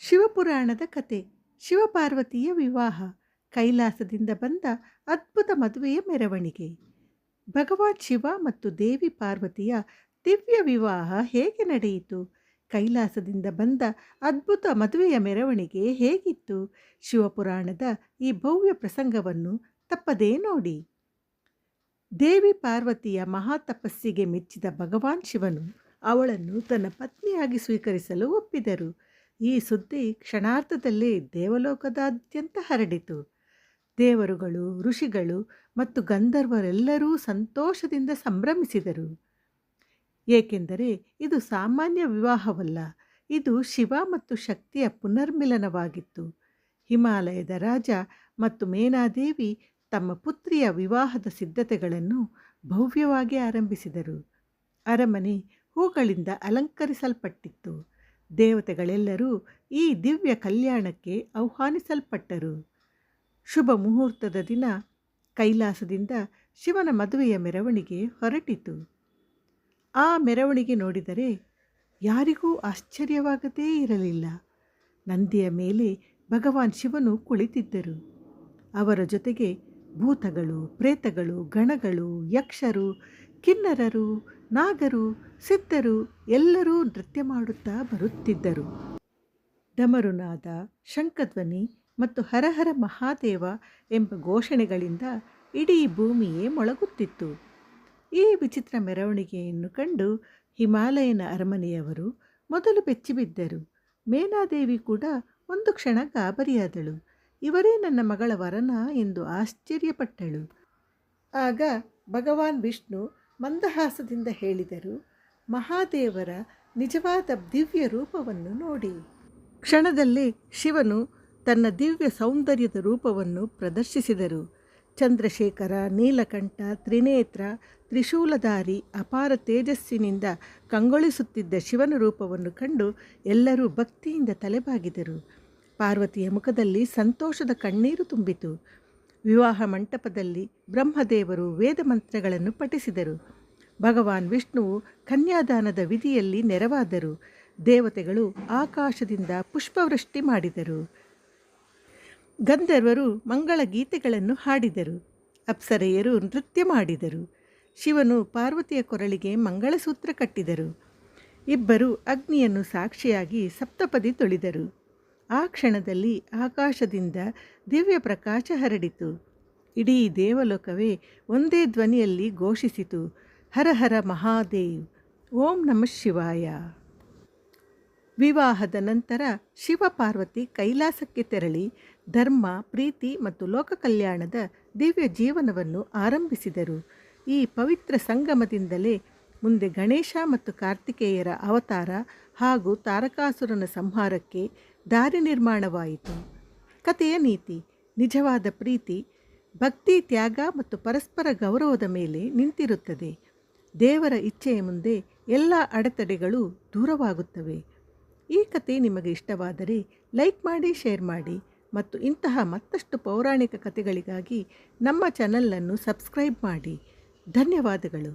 ಶಿವಪುರಾಣದ ಕತೆ. ಶಿವಪಾರ್ವತಿಯ ವಿವಾಹ. ಕೈಲಾಸದಿಂದ ಬಂದ ಅದ್ಭುತ ಮದುವೆಯ ಮೆರವಣಿಗೆ. ಭಗವಾನ್ ಶಿವ ಮತ್ತು ದೇವಿ ಪಾರ್ವತಿಯ ದಿವ್ಯ ವಿವಾಹ ಹೇಗೆ ನಡೆಯಿತು? ಕೈಲಾಸದಿಂದ ಬಂದ ಅದ್ಭುತ ಮದುವೆಯ ಮೆರವಣಿಗೆ ಹೇಗಿತ್ತು? ಶಿವಪುರಾಣದ ಈ ಭವ್ಯ ಪ್ರಸಂಗವನ್ನು ತಪ್ಪದೇ ನೋಡಿ. ದೇವಿ ಪಾರ್ವತಿಯ ಮಹಾತಪಸ್ಸಿಗೆ ಮೆಚ್ಚಿದ ಭಗವಾನ್ ಶಿವನು ಅವಳನ್ನು ತನ್ನ ಪತ್ನಿಯಾಗಿ ಸ್ವೀಕರಿಸಲು ಒಪ್ಪಿದರು. ಈ ಸುದ್ದಿ ಕ್ಷಣಾರ್ಧದಲ್ಲೇ ದೇವಲೋಕದಾದ್ಯಂತ ಹರಡಿತು. ದೇವರುಗಳು, ಋಷಿಗಳು ಮತ್ತು ಗಂಧರ್ವರೆಲ್ಲರೂ ಸಂತೋಷದಿಂದ ಸಂಭ್ರಮಿಸಿದರು. ಏಕೆಂದರೆ ಇದು ಸಾಮಾನ್ಯ ವಿವಾಹವಲ್ಲ, ಇದು ಶಿವ ಮತ್ತು ಶಕ್ತಿಯ ಪುನರ್ಮಿಲನವಾಗಿತ್ತು. ಹಿಮಾಲಯದ ರಾಜ ಮತ್ತು ಮೇನಾದೇವಿ ತಮ್ಮ ಪುತ್ರಿಯ ವಿವಾಹದ ಸಿದ್ಧತೆಗಳನ್ನು ಭವ್ಯವಾಗಿ ಆರಂಭಿಸಿದರು. ಅರಮನೆ ಹೂಗಳಿಂದ ಅಲಂಕರಿಸಲ್ಪಟ್ಟಿತ್ತು. ದೇವತೆಗಳೆಲ್ಲರೂ ಈ ದಿವ್ಯ ಕಲ್ಯಾಣಕ್ಕೆ ಆಹ್ವಾನಿಸಲ್ಪಟ್ಟರು. ಶುಭ ಮುಹೂರ್ತದ ದಿನ ಕೈಲಾಸದಿಂದ ಶಿವನ ಮದುವೆಯ ಮೆರವಣಿಗೆ ಹೊರಟಿತು. ಆ ಮೆರವಣಿಗೆ ನೋಡಿದರೆ ಯಾರಿಗೂ ಆಶ್ಚರ್ಯವಾಗದೇ ಇರಲಿಲ್ಲ. ನಂದಿಯ ಮೇಲೆ ಭಗವಾನ್ ಶಿವನು ಕುಳಿತಿದ್ದರು. ಅವರ ಜೊತೆಗೆ ಭೂತಗಳು, ಪ್ರೇತಗಳು, ಗಣಗಳು, ಯಕ್ಷರು, ಕಿನ್ನರರು, ನಾಗರು, ಸಿದ್ಧರು ಎಲ್ಲರೂ ನೃತ್ಯ ಮಾಡುತ್ತಾ ಬರುತ್ತಿದ್ದರು. ಡಮರುನಾದ, ಶಂಖಧ್ವನಿ ಮತ್ತು ಹರಹರ ಮಹಾದೇವ ಎಂಬ ಘೋಷಣೆಗಳಿಂದ ಇಡೀ ಭೂಮಿಯೇ ಮೊಳಗುತ್ತಿತ್ತು. ಈ ವಿಚಿತ್ರ ಮೆರವಣಿಗೆಯನ್ನು ಕಂಡು ಹಿಮಾಲಯನ ಅರಮನೆಯವರು ಮೊದಲು ಬೆಚ್ಚಿಬಿದ್ದರು. ಮೇನಾದೇವಿ ಕೂಡ ಒಂದು ಕ್ಷಣ ಗಾಬರಿಯಾದಳು. ಇವರೇ ನನ್ನ ಮಗಳ ವರನ ಎಂದು ಆಶ್ಚರ್ಯಪಟ್ಟಳು. ಆಗ ಭಗವಾನ್ ವಿಷ್ಣು ಮಂದಹಾಸದಿಂದ ಹೇಳಿದರು, ಮಹಾದೇವರ ನಿಜವಾದ ದಿವ್ಯ ರೂಪವನ್ನು ನೋಡಿ. ಕ್ಷಣದಲ್ಲೇ ಶಿವನು ತನ್ನ ದಿವ್ಯ ಸೌಂದರ್ಯದ ರೂಪವನ್ನು ಪ್ರದರ್ಶಿಸಿದರು. ಚಂದ್ರಶೇಖರ, ನೀಲಕಂಠ, ತ್ರಿನೇತ್ರ, ತ್ರಿಶೂಲಧಾರಿ, ಅಪಾರ ತೇಜಸ್ಸಿನಿಂದ ಕಂಗೊಳಿಸುತ್ತಿದ್ದ ಶಿವನ ರೂಪವನ್ನು ಕಂಡು ಎಲ್ಲರೂ ಭಕ್ತಿಯಿಂದ ತಲೆಬಾಗಿದರು. ಪಾರ್ವತಿಯ ಮುಖದಲ್ಲಿ ಸಂತೋಷದ ಕಣ್ಣೀರು ತುಂಬಿತು. ವಿವಾಹ ಮಂಟಪದಲ್ಲಿ ಬ್ರಹ್ಮದೇವರು ವೇದ ಮಂತ್ರಗಳನ್ನು ಪಠಿಸಿದರು. ಭಗವಾನ್ ವಿಷ್ಣುವು ಕನ್ಯಾದಾನದ ವಿಧಿಯಲ್ಲಿ ನೆರವಾದರು. ದೇವತೆಗಳು ಆಕಾಶದಿಂದ ಪುಷ್ಪವೃಷ್ಟಿ ಮಾಡಿದರು. ಗಂಧರ್ವರು ಮಂಗಳ ಗೀತೆಗಳನ್ನು ಹಾಡಿದರು. ಅಪ್ಸರೆಯರು ನೃತ್ಯ ಮಾಡಿದರು. ಶಿವನು ಪಾರ್ವತಿಯ ಕೊರಳಿಗೆ ಮಂಗಳಸೂತ್ರ ಕಟ್ಟಿದರು. ಇಬ್ಬರು ಅಗ್ನಿಯನ್ನು ಸಾಕ್ಷಿಯಾಗಿ ಸಪ್ತಪದಿ ತೊಳೆದರು. ಆ ಕ್ಷಣದಲ್ಲಿ ಆಕಾಶದಿಂದ ದಿವ್ಯ ಪ್ರಕಾಶ ಹರಡಿತು. ಇಡೀ ದೇವಲೋಕವೇ ಒಂದೇ ಧ್ವನಿಯಲ್ಲಿ ಘೋಷಿಸಿತು, ಹರ ಹರ ಮಹಾದೇವ್, ಓಂ ನಮಃ ಶಿವಾಯ. ವಿವಾಹದ ನಂತರ ಶಿವ ಪಾರ್ವತಿ ಕೈಲಾಸಕ್ಕೆ ತೆರಳಿ ಧರ್ಮ, ಪ್ರೀತಿ ಮತ್ತು ಲೋಕ ಕಲ್ಯಾಣದ ದಿವ್ಯ ಜೀವನವನ್ನು ಆರಂಭಿಸಿದರು. ಈ ಪವಿತ್ರ ಸಂಗಮದಿಂದಲೇ ಮುಂದೆ ಗಣೇಶ ಮತ್ತು ಕಾರ್ತಿಕೇಯರ ಅವತಾರ ಹಾಗೂ ತಾರಕಾಸುರನ ಸಂಹಾರಕ್ಕೆ ದಾರಿ ನಿರ್ಮಾಣವಾಯಿತು. ಕಥೆಯ ನೀತಿ: ನಿಜವಾದ ಪ್ರೀತಿ ಭಕ್ತಿ, ತ್ಯಾಗ ಮತ್ತು ಪರಸ್ಪರ ಗೌರವದ ಮೇಲೆ ನಿಂತಿರುತ್ತದೆ. ದೇವರ ಇಚ್ಛೆಯ ಮುಂದೆ ಎಲ್ಲ ಅಡೆತಡೆಗಳು ದೂರವಾಗುತ್ತವೆ. ಈ ಕತೆ ನಿಮಗೆ ಇಷ್ಟವಾದರೆ ಲೈಕ್ ಮಾಡಿ, ಶೇರ್ ಮಾಡಿ ಮತ್ತು ಇಂತಹ ಮತ್ತಷ್ಟು ಪೌರಾಣಿಕ ಕಥೆಗಳಿಗಾಗಿ ನಮ್ಮ ಚಾನಲನ್ನು ಸಬ್ಸ್ಕ್ರೈಬ್ ಮಾಡಿ. ಧನ್ಯವಾದಗಳು.